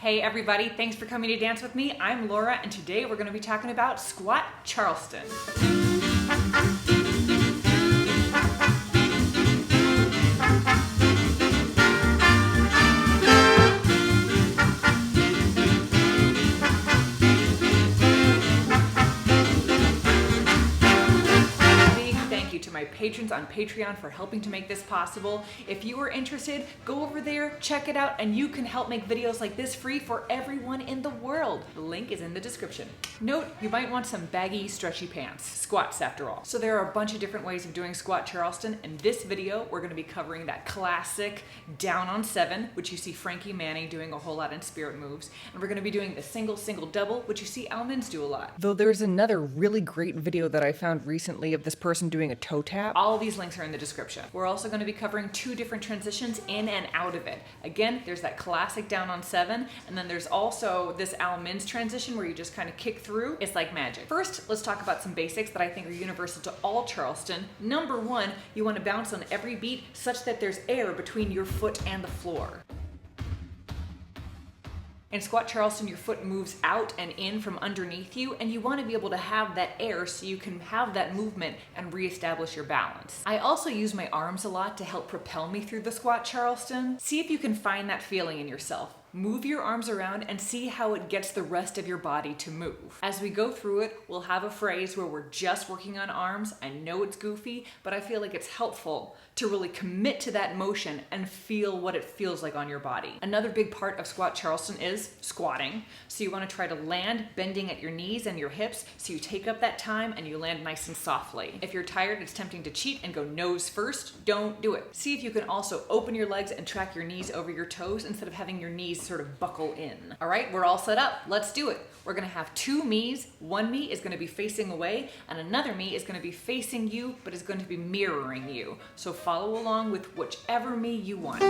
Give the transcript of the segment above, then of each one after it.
Hey everybody, thanks for coming to dance with me. I'm Laura and today we're going to be talking about Squat Charleston. My patrons on Patreon for helping to make this possible. If you are interested, go over there, check it out, and you can help make videos like this free for everyone in the world. The link is in the description. Note, you might want some baggy, stretchy pants. Squats, after all. So there are a bunch of different ways of doing Squat Charleston. In this video, we're going to be covering that classic down on 7, which you see Frankie doing a whole lot in spirit moves. And we're going to be doing the single, double, which you see Almonds do a lot. Though there's another really great video that I found recently of this person doing a toe tap. All of these links are in the description. We're also going to be covering 2 different transitions in and out of it. Again, there's that classic down on 7, and then there's also this Almonds transition where you just kind of kick through. It's like magic. First, let's talk about some basics that I think are universal to all Charleston. Number 1, you want to bounce on every beat such that there's air between your foot and the floor. In Squat Charleston, your foot moves out and in from underneath you, and you want to be able to have that air so you can have that movement and reestablish your balance. I also use my arms a lot to help propel me through the Squat Charleston. See if you can find that feeling in yourself. Move your arms around and see how it gets the rest of your body to move. As we go through it, we'll have a phrase where we're just working on arms. I know it's goofy, but I feel like it's helpful to really commit to that motion and feel what it feels like on your body. Another big part of Squat Charleston is squatting. So you want to try to land bending at your knees and your hips so you take up that time and you land nice and softly. If you're tired, it's tempting to cheat and go nose first. Don't do it. See if you can also open your legs and track your knees over your toes instead of having your knees sort of buckle in. All right, we're all set up. Let's do it. We're going to have 2 me's. One me is going to be facing away and another me is going to be facing you, but is going to be mirroring you. So follow along with whichever me you want.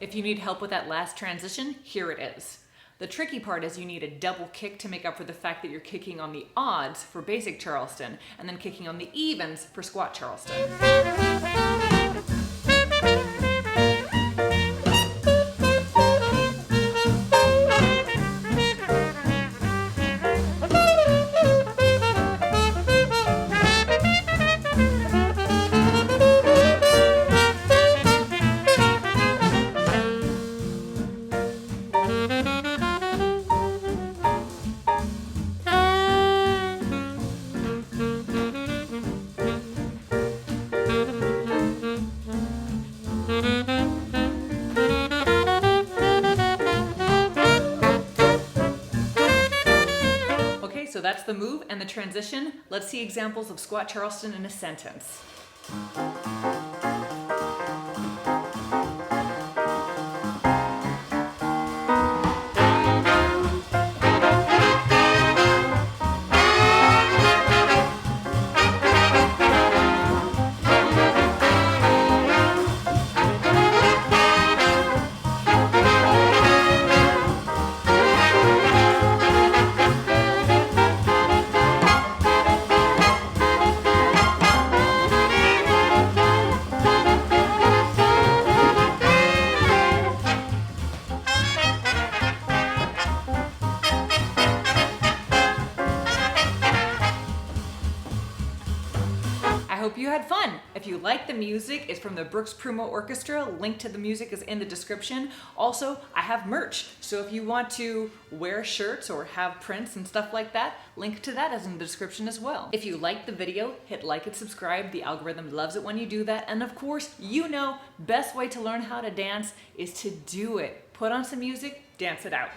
If you need help with that last transition, here it is. The tricky part is you need a double kick to make up for the fact that you're kicking on the odds for basic Charleston and then kicking on the evens for Squat Charleston. So that's the move and the transition. Let's see examples of Squat Charleston in a sentence. I hope you had fun. If you like the music, it's from the Prumo Orchestra. Link to the music is in the description. Also, I have merch. So if you want to wear shirts or have prints and stuff like that, link to that is in the description as well. If you liked the video, hit like and subscribe. The algorithm loves it when you do that. And of course, you know, best way to learn how to dance is to do it. Put on some music, dance it out.